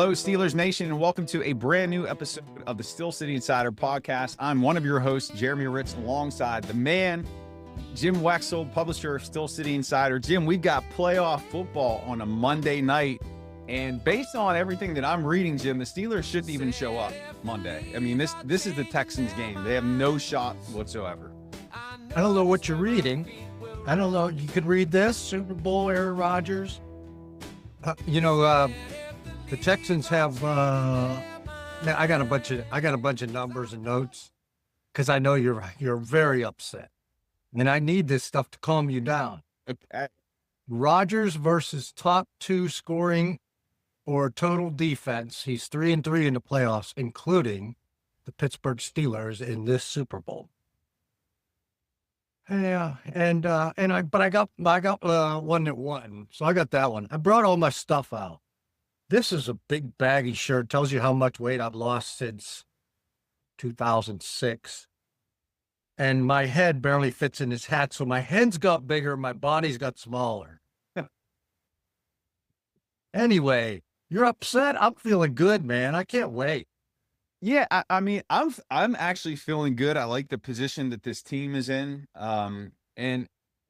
Hello, Steelers Nation, and welcome to a brand new episode of the Steel City Insider podcast. I'm one of your hosts, Jeremy Hritz, alongside the man, Jim Wexell, publisher of Steel City Insider. Jim, we've got playoff football on a Monday night, and based on everything that I'm reading, Jim, the Steelers shouldn't even show up Monday. I mean, this is the Texans game. They have no shot whatsoever. I don't know what you're reading. I don't know. You could read this Super Bowl, Aaron Rodgers. The Texans have. I got a bunch of numbers and notes because I know you're very upset, and I need this stuff to calm you down. Okay. Rodgers versus top 2 scoring or total defense. He's 3-3 in the playoffs, including the Pittsburgh Steelers in this Super Bowl. Yeah, but I got one that won, so I got that one. I brought all my stuff out. This is a big baggy shirt. Tells you how much weight I've lost since 2006. And my head barely fits in this hat, so my head's got bigger, my body's got smaller. Anyway, you're upset? I'm feeling good, man. I can't wait. Yeah, I mean, I'm actually feeling good. I like the position that this team is in,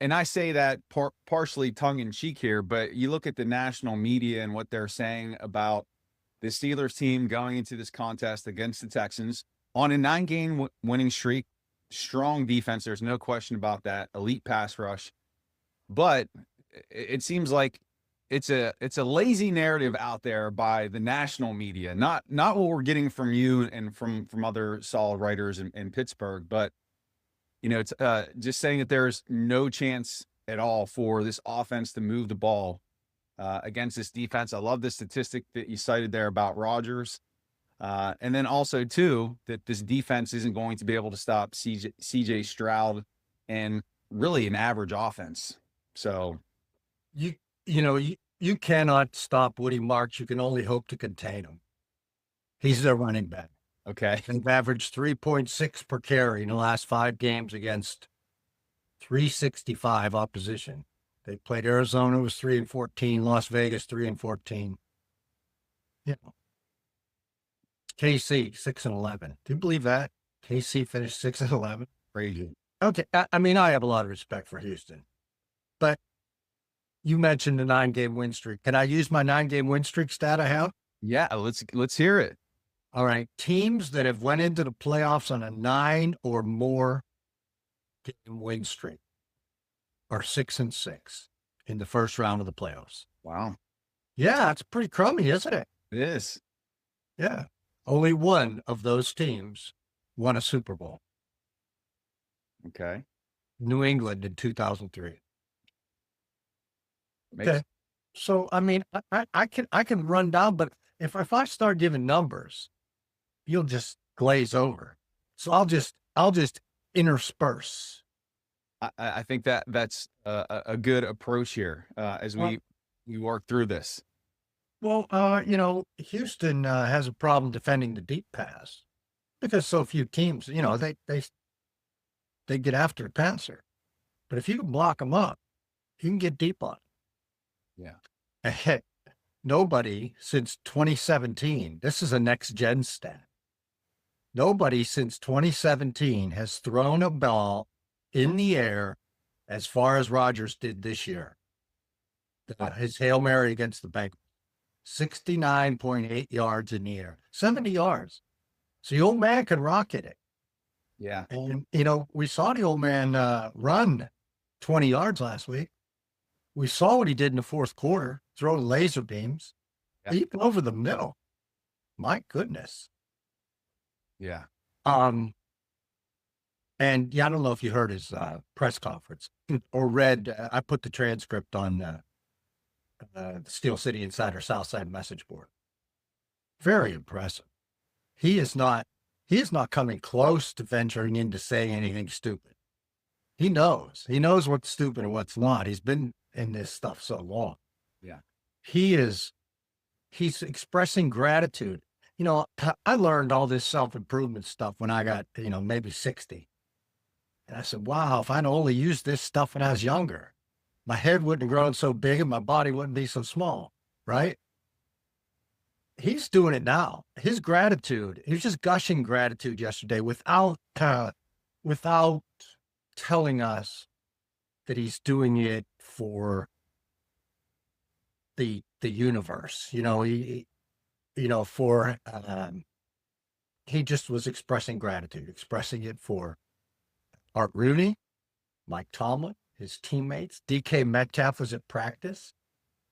and I say that partially tongue in cheek here, but you look at the national media and what they're saying about the Steelers team going into this contest against the Texans on a 9-game winning streak, strong defense. There's no question about that. Elite pass rush, but it seems like it's a lazy narrative out there by the national media, not what we're getting from you and from other solid writers in Pittsburgh, but it's just saying that there's no chance at all for this offense to move the ball against this defense. I love the statistic that you cited there about Rodgers, and then also too that this defense isn't going to be able to stop CJ Stroud and really an average offense. So You cannot stop Woody Marks. You can only hope to contain him. He's their running back. Okay. They've averaged 3.6 per carry in the last 5 games against 365 opposition. They played Arizona, was 3-14, Las Vegas 3-14. KC 6-11. Do you believe that? KC finished 6-11. Crazy. Okay. I mean, I have a lot of respect for Houston, but you mentioned the 9-game win streak. Can I use my 9-game win streak stat I have? Yeah, let's hear it. All right. Teams that have went into the playoffs on a 9 or more game win streak are 6-6 in the first round of the playoffs. Wow. Yeah, it's pretty crummy, isn't it? It is. Yeah. Only one of those teams won a Super Bowl. Okay. New England in 2003. Makes Okay. So, I mean, I can run down, but if I start giving numbers, you'll just glaze over. So I'll just intersperse. I think that's a good approach here as we work through this. Well, Houston has a problem defending the deep pass because so few teams, they get after the passer. But if you can block them up, you can get deep on it. Yeah. Nobody since 2017, this is a next gen stat. Nobody since 2017 has thrown a ball in the air as far as Rodgers did this year. His Hail Mary against the Bengals, 69.8 yards in the air, 70 yards. So the old man can rocket it. Yeah. And, we saw the old man run 20 yards last week. We saw what he did in the fourth quarter, throwing laser beams, even over the middle. My goodness. Yeah. And I don't know if you heard his press conference or read. I put the transcript on the Steel City Insider Southside message board. Very impressive. He is not coming close to venturing into saying anything stupid. He knows what's stupid and what's not. He's been in this stuff so long. Yeah. He's expressing gratitude. I learned all this self-improvement stuff when I got, maybe 60. And I said, wow, if I'd only used this stuff when I was younger, my head wouldn't have grown so big and my body wouldn't be so small, right? he's doing it now. His gratitude, he was just gushing gratitude yesterday without telling us that he's doing it for the universe. He just was expressing gratitude, expressing it for Art Rooney, Mike Tomlin, his teammates. DK Metcalf was at practice.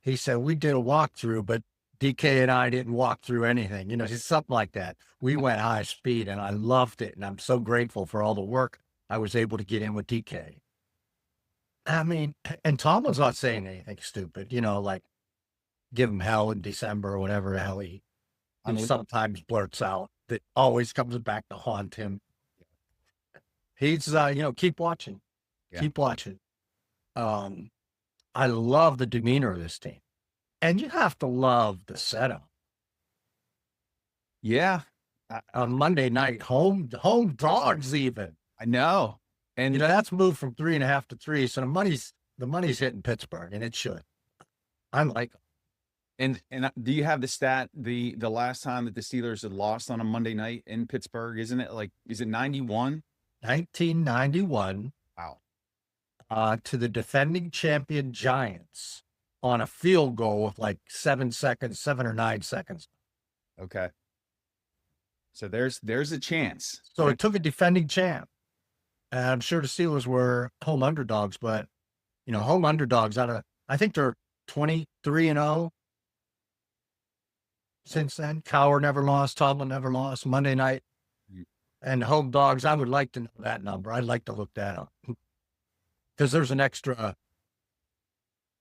He said, we did a walkthrough, but DK and I didn't walk through anything. Just something like that. We went high speed, and I loved it. And I'm so grateful for all the work I was able to get in with DK. I mean, and Tomlin's not saying anything stupid, like give him hell in December or whatever the hell he sometimes blurts out that always comes back to haunt him. He's, keep watching. Yeah. Keep watching. I love the demeanor of this team. And you have to love the setup. Yeah. On Monday night, home dogs even. I know. And that's moved from 3.5 to 3. So the money's hitting Pittsburgh, and it should. I like them. And do you have the stat, the last time that the Steelers had lost on a Monday night in Pittsburgh? Isn't it is it 91? 1991. Wow. To the defending champion Giants on a field goal with 7 or 9 seconds. Okay. So there's a chance. So it took a defending champ. And I'm sure the Steelers were home underdogs, but home underdogs I think they're 23-0 since then. Cowher never lost, Tomlin never lost Monday night. And home dogs, I would like to know that number. I'd like to look that up. Because there's an extra,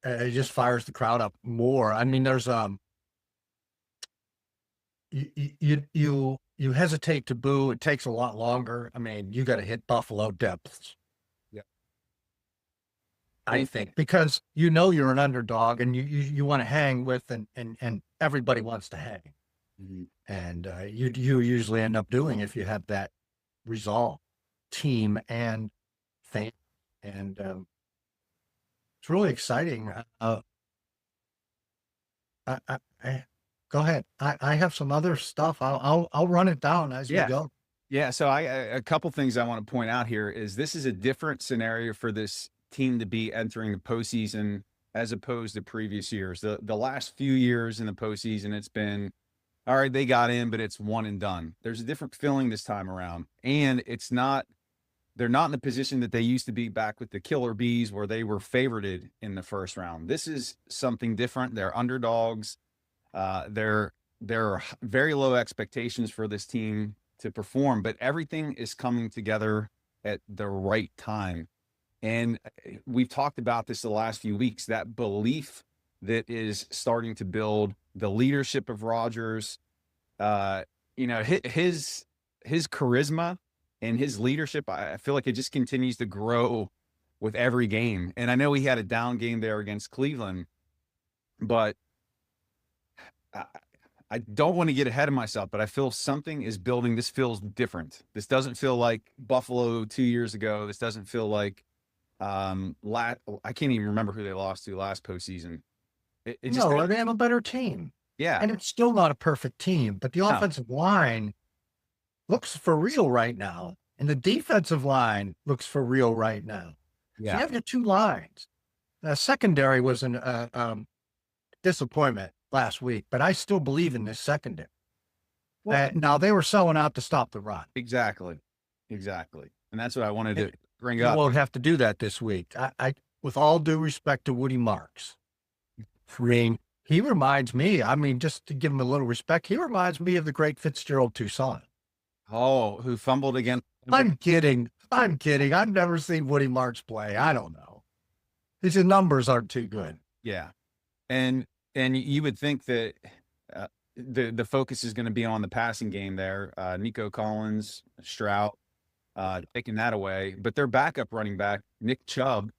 it just fires the crowd up more. I mean, there's you hesitate to boo. It takes a lot longer. I mean, you got to hit Buffalo depths. Yeah, I think because you're an underdog and you want to hang with and everybody wants to hang, and you usually end up doing if you have that resolve, team and fan. And it's really exciting. Go ahead. I have some other stuff. I'll run it down as we go. Yeah. So a couple things I want to point out here is this is a different scenario for this team to be entering the postseason as opposed to previous years. The last few years in the postseason, it's been, all right, they got in, but it's one and done. There's a different feeling this time around, and they're not in the position that they used to be back with the Killer Bees where they were favorited in the first round. This is something different. They're underdogs. There are very low expectations for this team to perform, but everything is coming together at the right time. And we've talked about this the last few weeks, that belief that is starting to build, the leadership of Rodgers, his charisma and his leadership, I feel like it just continues to grow with every game. And I know he had a down game there against Cleveland, but I don't want to get ahead of myself, but I feel something is building. This feels different. This doesn't feel like Buffalo 2 years ago. This doesn't feel like I can't even remember who they lost to last postseason. They have a better team. Yeah. And it's still not a perfect team, but the offensive line looks for real right now. And the defensive line looks for real right now. Yeah. So you have your two lines. The secondary was an disappointment last week, but I still believe in this secondary. Well, now they were selling out to stop the run. Exactly. And that's what I wanted to bring up. You won't have to do that this week. I with all due respect to Woody Marks, he reminds me, just to give him a little respect, he reminds me of the great Fitzgerald Toussaint. Oh, who fumbled again? I'm kidding. I've never seen Woody Marks play. I don't know. His numbers aren't too good. Yeah. And you would think that the focus is going to be on the passing game there. Nico Collins, Stroud, taking that away. But their backup running back, Nick Chubb,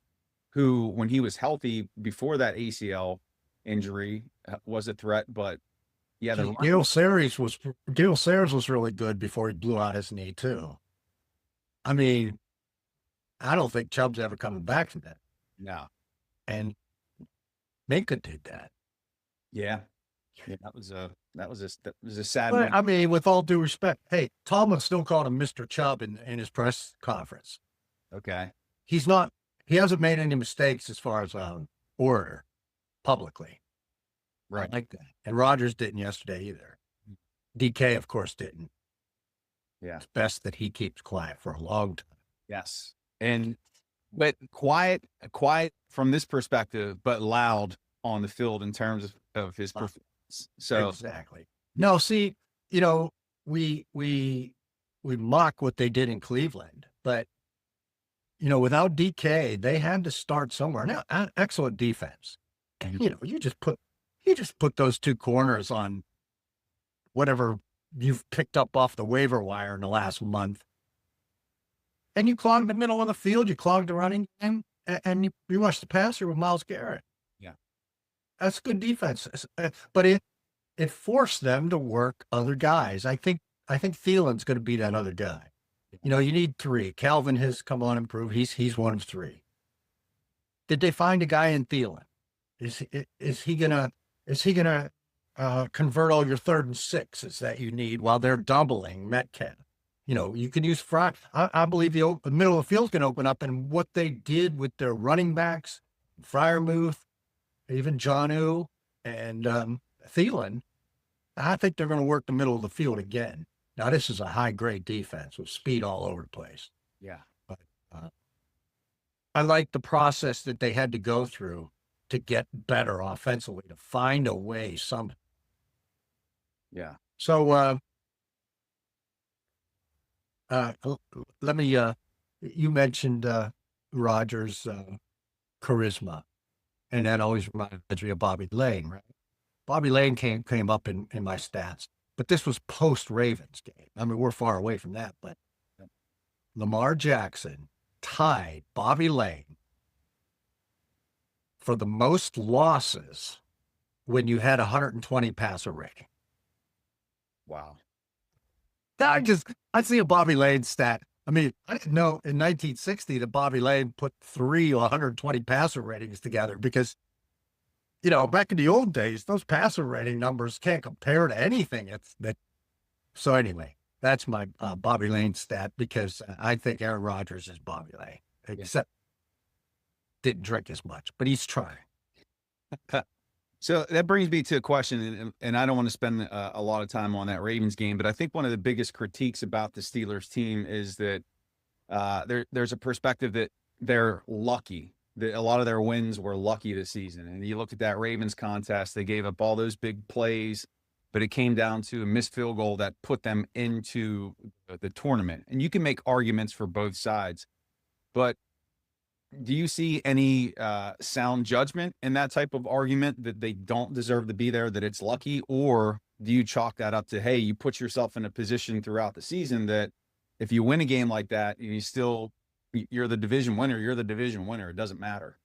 who, when he was healthy before that ACL injury, was a threat. But yeah, Gil Sayers was really good before he blew out his knee too. I don't think Chubb's ever coming back from that. No. And Minka did that. Yeah. Yeah, that was a sad But moment. I mean, with all due respect, hey, Tomlin still called him Mr. Chubb in his press conference. Okay. He's not, he hasn't made any mistakes as far as orator publicly. Right. I like that. And Rodgers didn't yesterday either. DK, of course, didn't. Yeah. It's best that he keeps quiet for a long time. Yes. But quiet from this perspective, but loud on the field in terms of his performance. So exactly. No, see, you know, we mock what they did in Cleveland, but you know, without DK, they had to start somewhere. Now, excellent defense. And, you know, you just put those two corners on whatever you've picked up off the waiver wire in the last month, and you clogged the middle of the field, you clogged the running game, and you rushed the passer with Myles Garrett. Yeah, that's good defense. But it forced them to work other guys. I think Thielen's going to be that other guy. You know, you need three. Calvin has come on and proved he's one of three. Did they find a guy in Thielen? Is he gonna convert all your 3rd and 6s that you need while they're doubling Metcalf? You know, you can use Fry. I believe the middle of the field's going to open up, and what they did with their running backs, Freiermuth, even Jonnu, and Thielen, I think they're going to work the middle of the field again. Now, this is a high-grade defense with speed all over the place. yeah. But I like the process that they had to go through to get better offensively, to find a way somehow. Yeah. So let me, you mentioned Rodgers' charisma, and that always reminds me of Bobby Lane, right? Bobby Lane came up in my stats, but this was post-Ravens game. I mean, we're far away from that, but Lamar Jackson tied Bobby Lane for the most losses when you had 120 passer rating. Wow. I see a Bobby Lane stat. I mean, I didn't know in 1960 that Bobby Lane put 3 120 passer ratings together because, you know, back in the old days, those passer rating numbers can't compare to anything. So anyway, that's my Bobby Lane stat, because I think Aaron Rodgers is Bobby Lane, except didn't drink as much, but he's trying. So that brings me to a question, and I don't want to spend a lot of time on that Ravens game, but I think one of the biggest critiques about the Steelers team is that there's a perspective that they're lucky, that a lot of their wins were lucky this season. And you look at that Ravens contest, they gave up all those big plays, but it came down to a missed field goal that put them into the tournament. And you can make arguments for both sides, but do you see any sound judgment in that type of argument, that they don't deserve to be there, that it's lucky? Or do you chalk that up to, hey, you put yourself in a position throughout the season that if you win a game like that, you're the division winner, it doesn't matter?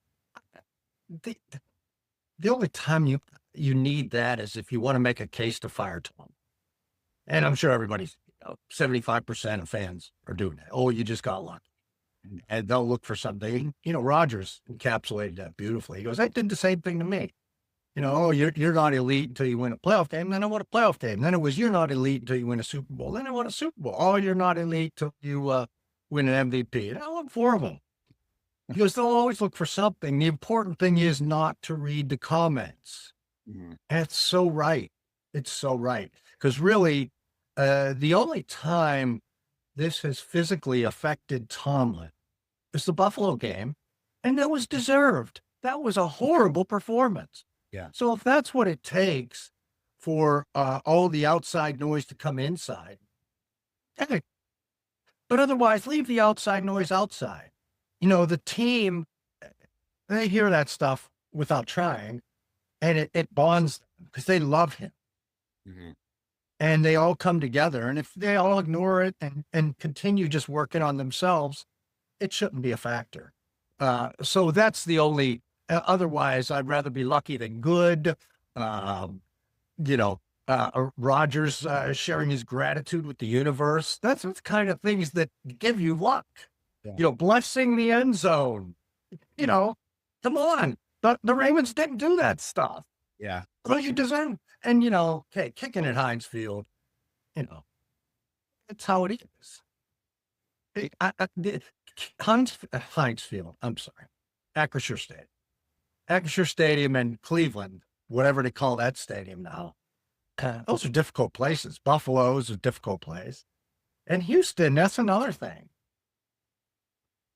The only time you need that is if you want to make a case to fire Tom. And I'm sure everybody's, 75% of fans are doing that. Oh, you just got lucky. And they'll look for something. You know, Rodgers encapsulated that beautifully. He goes, "I did the same thing to me. You know, oh, you're not elite until you win a playoff game. Then I won a playoff game. Then it was, you're not elite until you win a Super Bowl. Then I won a Super Bowl. Oh, you're not elite till you win an MVP. And I won 4 of them." He goes, "They'll always look for something. The important thing is not to read the comments." Mm-hmm. That's so right. It's so right. Because really, the only time this has physically affected Tomlin is the Buffalo game, and that was deserved. That was a horrible performance. Yeah. So if that's what it takes for all the outside noise to come inside, hey, but otherwise leave the outside noise outside. You know, the team, they hear that stuff without trying, and it bonds them because they love him. Mm-hmm. And they all come together. And if they all ignore it and continue just working on themselves, it shouldn't be a factor. So that's the only, otherwise I'd rather be lucky than good. Rodgers sharing his gratitude with the universe. That's the kind of things that give you luck. Yeah. You know, blessing the end zone. You know, come on. The Ravens didn't do that stuff. Yeah. Well, you deserve. And, okay, kicking at Heinz Field, it's how it is. Heinz Field, I'm sorry, Acrisure Stadium. Acrisure Stadium in Cleveland, whatever they call that stadium now. Those are difficult places. Buffalo is a difficult place. And Houston, that's another thing.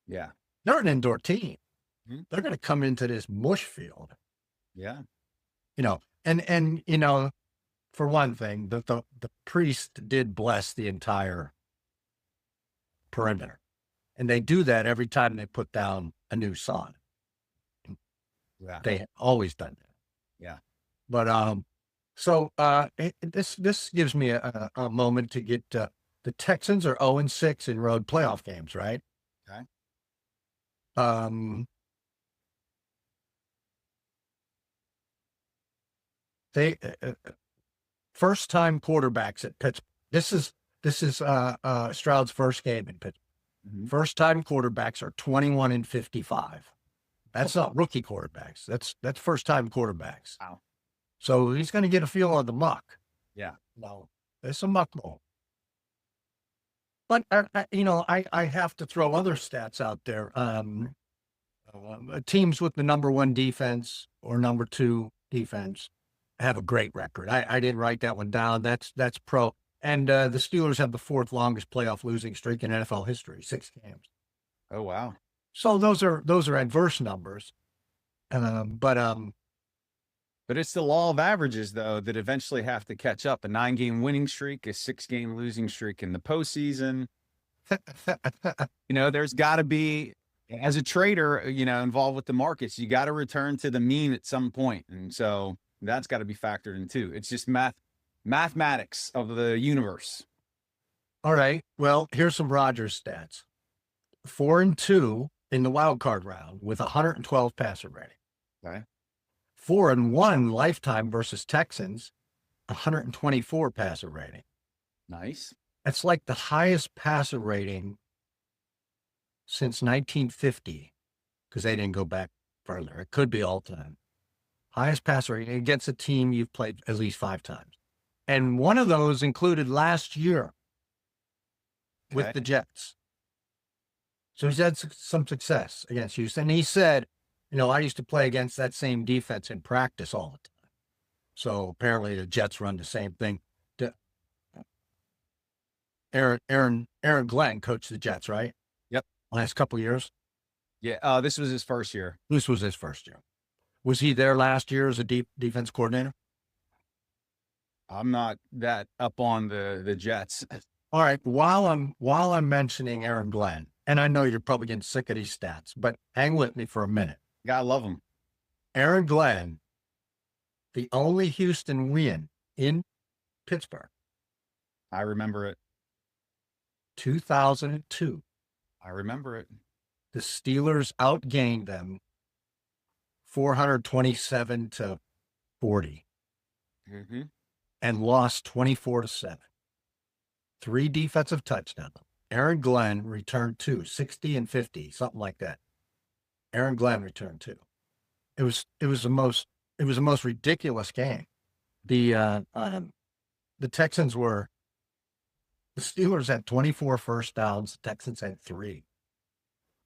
Yeah. They're an indoor team. Mm-hmm. They're going to come into this mush field. Yeah. And for one thing, the priest did bless the entire perimeter. And they do that every time they put down a new sod. Yeah. They always done that. Yeah. But this gives me a moment to get the Texans are 0-6 in road playoff games, right? Okay. They first time quarterbacks at Pittsburgh. This is Stroud's first game in Pittsburgh. Mm-hmm. First time quarterbacks are 21-55. That's not rookie quarterbacks. That's first time quarterbacks. Wow. So he's going to get a feel on the muck. Yeah. No, there's some muck mold. But I have to throw other stats out there. Teams with the number 1 defense or number 2 defense have a great record. I didn't write that one down. That's pro. And the Steelers have the 4th longest playoff losing streak in NFL history, 6 games. Oh, wow. So those are adverse numbers. But it's the law of averages, though, that eventually have to catch up. A 9-game winning streak, a 6-game losing streak in the postseason. There's got to be, as a trader, involved with the markets, you got to return to the mean at some point. And so that's got to be factored in too. It's just mathematics of the universe. All right. Well, here's some Rodgers stats. 4-2 in the wild card round with 112 passer rating. Okay. 4-1 lifetime versus Texans, 124 passer rating. Nice. That's like the highest passer rating since 1950, because they didn't go back further. It could be all time. Highest passer rating against a team you've played at least 5 times. And one of those included last year with the Jets. So he's had some success against Houston. And he said, I used to play against that same defense in practice all the time. So apparently the Jets run the same thing. Aaron Glenn coached the Jets, right? Yep. Last couple of years. Yeah. This was his first year. This was his first year. Was he there last year as a defense coordinator? I'm not that up on the Jets. All right. While I'm mentioning Aaron Glenn, and I know you're probably getting sick of these stats, but hang with me for a minute. Gotta love him. Aaron Glenn, the only Houston win in Pittsburgh. I remember it. 2002. I remember it. The Steelers outgained them 427-40. Mm-hmm. And lost 24-7. 3 defensive touchdowns. Aaron Glenn returned 2, 60 and 50, something like that. Aaron Glenn returned 2. It was the most ridiculous game. The Steelers had 24 first downs, the Texans had 3.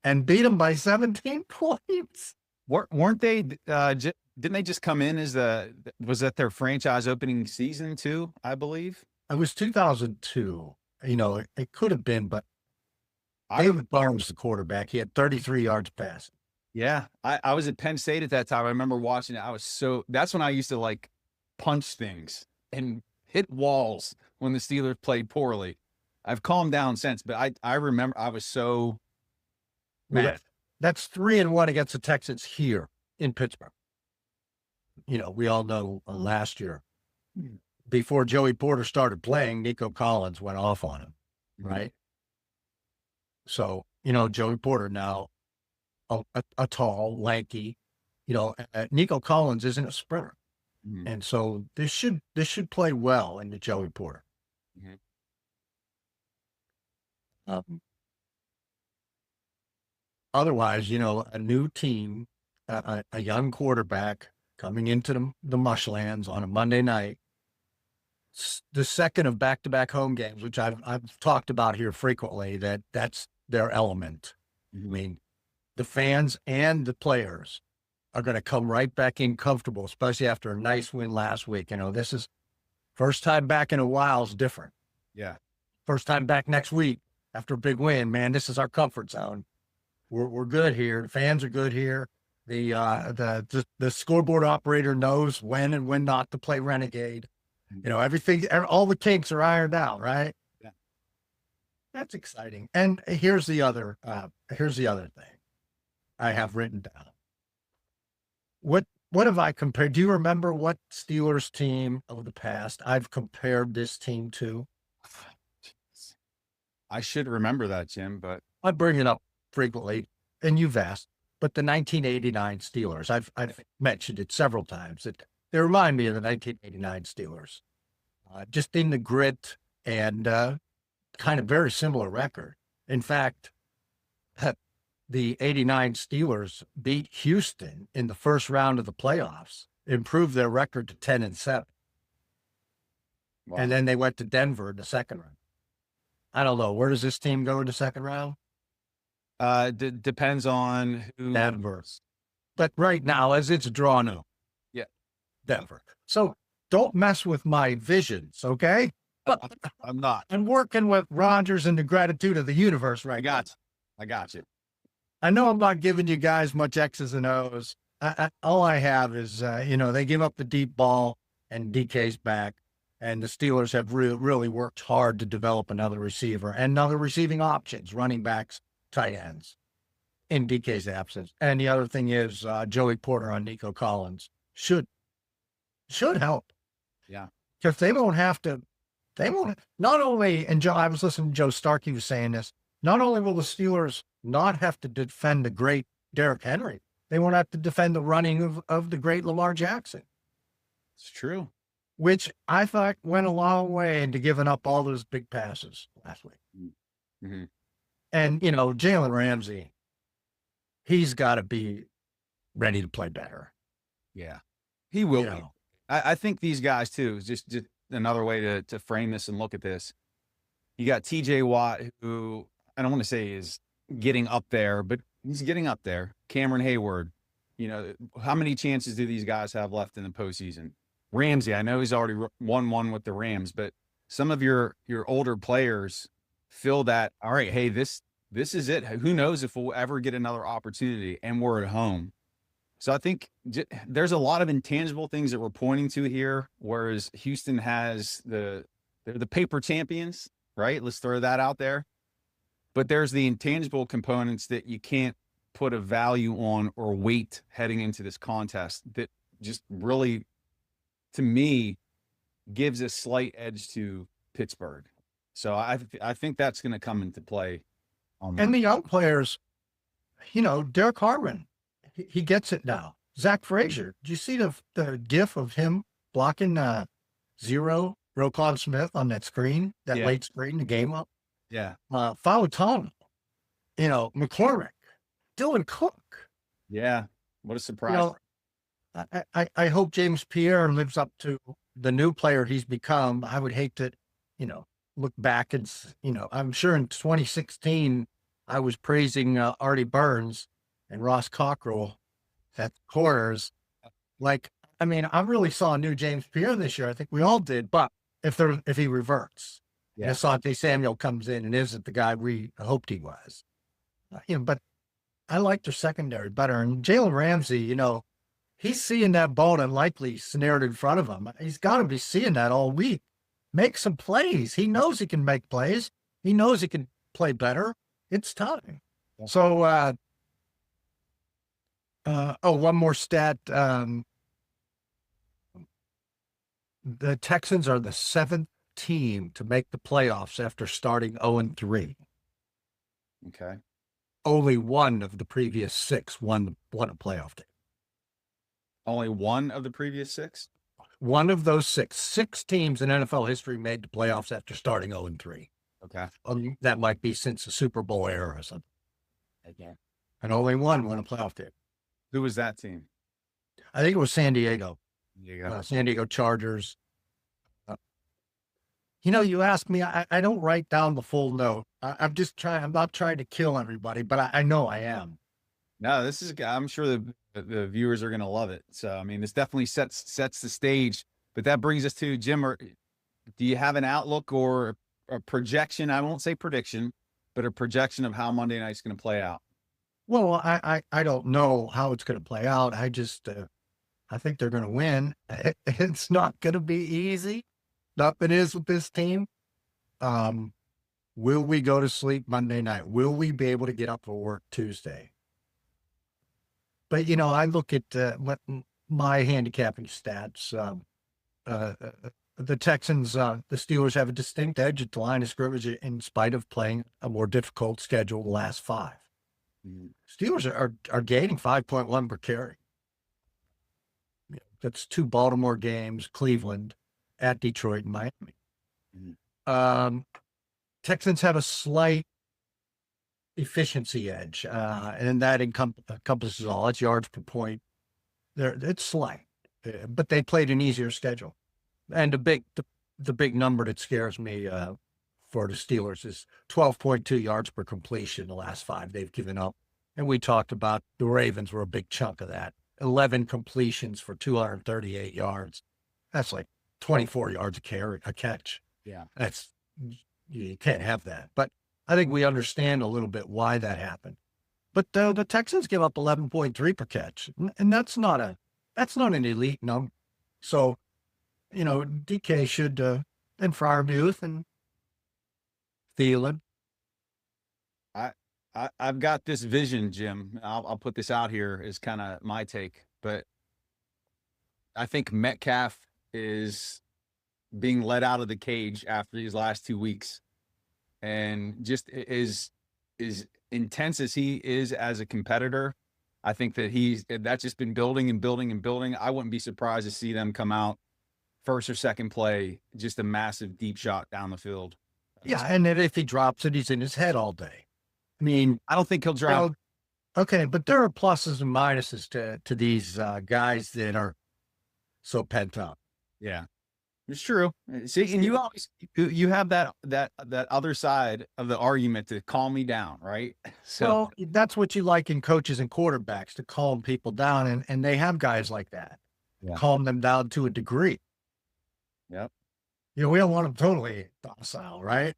And beat them by 17 points. Weren't they didn't they just come in as was that their franchise opening season too, I believe? It was 2002. It could have been, but David Barnes, the quarterback, he had 33 yards passing. Yeah. I was at Penn State at that time. I remember watching it. That's when I used to punch things and hit walls when the Steelers played poorly. I've calmed down since, but I remember I was so mad. That's 3-1 against the Texans here in Pittsburgh. We all know last year, before Joey Porter started playing, Nico Collins went off on him, right? So, Joey Porter now, a tall, lanky, Nico Collins isn't a sprinter. Mm-hmm. And so this should play well into Joey Porter. Mm-hmm. Otherwise, a new team, a young quarterback coming into the mushlands on a Monday night the second of back-to-back home games, which I've talked about here frequently, that's their element. I mean, the fans and the players are going to come right back in comfortable, especially after a nice win last week. You know, this is first time back in a while is different. Yeah. First time back next week after a big win, man, this is our comfort zone. We're good here. The fans are good here. The scoreboard operator knows when and when not to play Renegade. You know, everything, all the kinks are ironed out, right? Yeah. That's exciting. And here's the other thing I have written down. What have I compared? Do you remember what Steelers team of the past I've compared this team to? I should remember that, Jim, but I bring it up frequently, and you've asked, but the 1989 Steelers, I've mentioned it several times. They remind me of the 1989 Steelers, just in the grit and kind of very similar record. In fact, the 89 Steelers beat Houston in the first round of the playoffs, improved their record to 10-7. wow. And then they went to Denver in the second round. I don't know. Where does this team go in the second round? Depends on who. Denver. But right now, as it's drawn up, Yeah. Denver. So don't mess with my visions, okay? But I'm not. I'm working with Rodgers and the gratitude of the universe right now. I got you. I know I'm not giving you guys much X's and O's. All I have is, they give up the deep ball and DK's back, and the Steelers have really worked hard to develop another receiver and other receiving options, running backs, tight ends, in DK's absence. And the other thing is Joey Porter on Nico Collins should help. Yeah. Because they won't, not only, and I was listening to Joe Starkey was saying this, not only will the Steelers not have to defend the great Derrick Henry, they won't have to defend the running of the great Lamar Jackson. It's true. Which I thought went a long way into giving up all those big passes last week. Mm-hmm. And, Jalen Ramsey, he's got to be ready to play better. Yeah. He will be. I think these guys, too, just another way to frame this and look at this. You got TJ Watt, who I don't want to say is getting up there, but he's getting up there. Cameron Hayward, how many chances do these guys have left in the postseason? Ramsey, I know he's already won one with the Rams, but some of your older players feel that, all right, hey, this is it. Who knows if we'll ever get another opportunity, and we're at home. So I think there's a lot of intangible things that we're pointing to here, whereas Houston has they're the paper champions, right? Let's throw that out there. But there's the intangible components that you can't put a value on or weight heading into this contest that just really, to me, gives a slight edge to Pittsburgh. So I think that's going to come into play. And the young players, Derek Hartman, he gets it now. Zach Frazier, did you see the gif of him blocking zero Roquan Smith on that screen, late screen, the game up? Yeah. Fautano, McCormick, Dylan Cook. Yeah. What a surprise. I hope James Pierre lives up to the new player he's become. I would hate to, look back and, I'm sure in 2016, I was praising Artie Burns and Ross Cockrell at corners. I really saw a new James Pierre this year. I think we all did, but if he reverts, and Asante Samuel comes in and isn't the guy we hoped he was, but I like their secondary better. And Jalen Ramsey, he's seeing that ball and likely snared in front of him. He's got to be seeing that all week. Make some plays. He knows he can make plays. He knows he can play better. It's time. Yeah. So, one more stat. The Texans are the 7th team to make the playoffs after starting 0-3. Okay. Only one of the previous 6 won a playoff game. Only one of the previous 6? One of those 6 teams in NFL history made the playoffs after starting 0-3. Okay. That might be since the Super Bowl era or something. Okay. And only one won a playoff game. Who was that team? I think it was San Diego. There you go. San Diego Chargers. You ask me, I don't write down the full note. I'm not trying to kill everybody, but I know I am. No, I'm sure the viewers are going to love it. So, I mean, this definitely sets the stage. But that brings us to Jim. Do you have an outlook or a projection? I won't say prediction, but a projection of how Monday night's going to play out. Well, I don't know how it's going to play out. I think they're going to win. It's not going to be easy. Nothing is with this team. Will we go to sleep Monday night? Will we be able to get up for work Tuesday? But, I look at what my handicapping stats. The Texans, the Steelers have a distinct edge at the line of scrimmage in spite of playing a more difficult schedule the last 5. Steelers are gaining 5.1 per carry. That's 2 Baltimore games, Cleveland, at Detroit and Miami. Texans have a slight efficiency edge, and that encompasses all. It's yards per point. It's slight, but they played an easier schedule. And the big number that scares me for the Steelers is 12.2 yards per completion the last 5 they've given up. And we talked about the Ravens were a big chunk of that. 11 completions for 238 yards. That's like 24 yards a catch. Yeah. You can't have that. But I think we understand a little bit why that happened. But the Texans give up 11.3 per catch, and that's not an elite number. So, DK should, and Freiermuth and Thielen. I've got this vision, Jim. I'll put this out here as kind of my take, but I think Metcalf is being let out of the cage after these last 2 weeks, and just is intense as he is as a competitor. I think that that's just been building and building and building. I wouldn't be surprised to see them come out first or second play, just a massive deep shot down the field. Yeah, and then if he drops it, he's in his head all day. I mean, I don't think he'll drop. Okay, but there are pluses and minuses to these guys that are so pent up. Yeah, it's true. See, and you have that other side of the argument to calm me down, right? So well, that's what you like in coaches and quarterbacks, to calm people down, and they have guys like that. Yeah. Calm them down to a degree. Yep. We don't want him totally docile, right?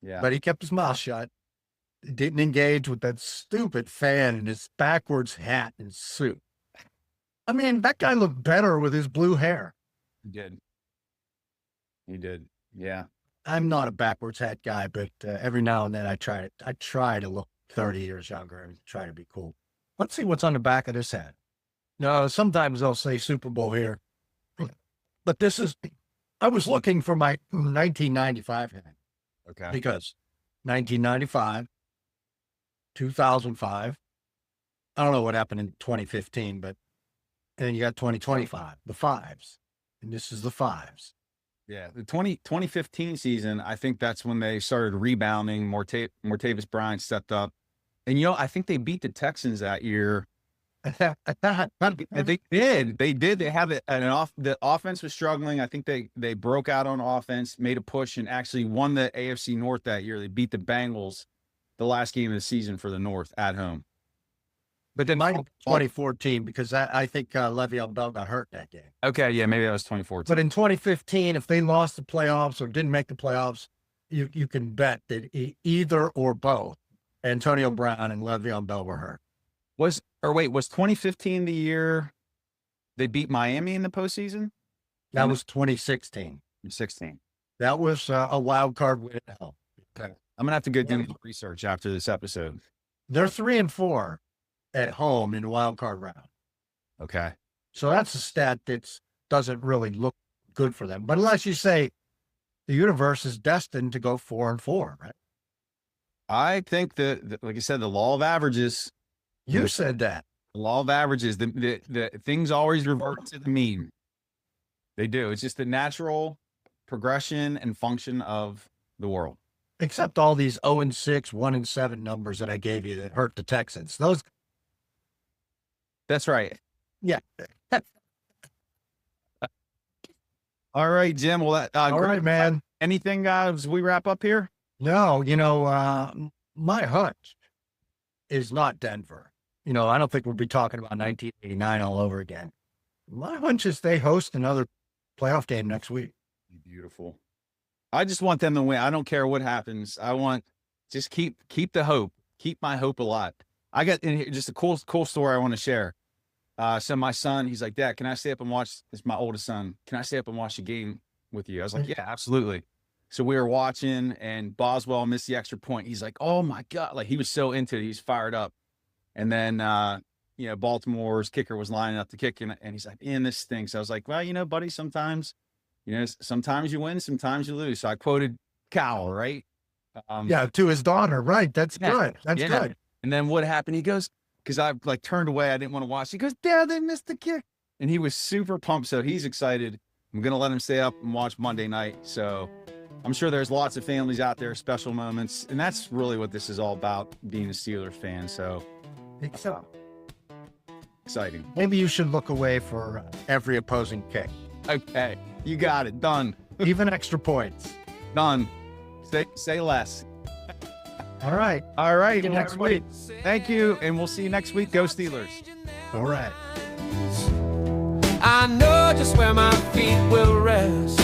Yeah. But he kept his mouth shut. He didn't engage with that stupid fan in his backwards hat and suit. I mean, that guy looked better with his blue hair. He did. Yeah. I'm not a backwards hat guy, but every now and then I try to look 30 years younger and try to be cool. Let's see what's on the back of this hat. No, sometimes they'll say Super Bowl here. But I was looking for my 1995 hat. Okay. Because 1995, 2005, I don't know what happened in 2015, but then you got 2025, the 5s. And this is the 5s. Yeah, the 2015 season, I think that's when they started rebounding. Martavis Bryant stepped up. And, I think they beat the Texans that year. They did. They have it. The offense was struggling. I think they broke out on offense, made a push, and actually won the AFC North that year. They beat the Bengals the last game of the season for the North at home. But then 2014, because I think Le'Veon Bell got hurt that game. Okay, yeah, maybe that was 2014. But in 2015, if they lost the playoffs or didn't make the playoffs, you can bet that either or both Antonio Brown and Le'Veon Bell were hurt. Was 2015 the year they beat Miami in the postseason? That was 2016. 16. That was a wild card win at home. Okay. I'm going to have to go do research after this episode. They're 3-4 at home in the wild card round. Okay. So that's a stat that doesn't really look good for them. But unless you say the universe is destined to go 4-4, right? I think that, like I said, the law of averages. You said that. The law of averages, the things always revert to the mean. They do. It's just the natural progression and function of the world. Except all these 0-6, 1-7 numbers that I gave you that hurt the Texans. That's right. Yeah. All right, Jim. Well, All right, man. anything as we wrap up here? No, my hunch is not Denver. I don't think we'll be talking about 1989 all over again. My hunch is they host another playoff game next week. Beautiful. I just want them to win. I don't care what happens. I want just keep the hope. Keep my hope alive. I got in here just a cool story I want to share. So my son, he's like, Dad, can I stay up and watch? It's my oldest son. Can I stay up and watch the game with you? I was like, yeah, absolutely. So we were watching, and Boswell missed the extra point. He's like, oh my God. Like, he was so into it. He's fired up. And then, Baltimore's kicker was lining up to kick, and he's like, this stinks. I was like, well, buddy, sometimes you win, sometimes you lose. So I quoted Cal, right? To his daughter. Right. That's good. That's good. And then what happened? He goes, because I turned away. I didn't want to watch. He goes, Dad, they missed the kick. And he was super pumped. So he's excited. I'm going to let him stay up and watch Monday night. So I'm sure there's lots of families out there, special moments. And that's really what this is all about, being a Steelers fan. So exciting. Maybe you should look away for every opposing kick. Okay. You got it. Done. Even extra points. Done. Say less. All right. See you next week. Thank you. And we'll see you next week. Go Steelers. All right. I know just where my feet will rest.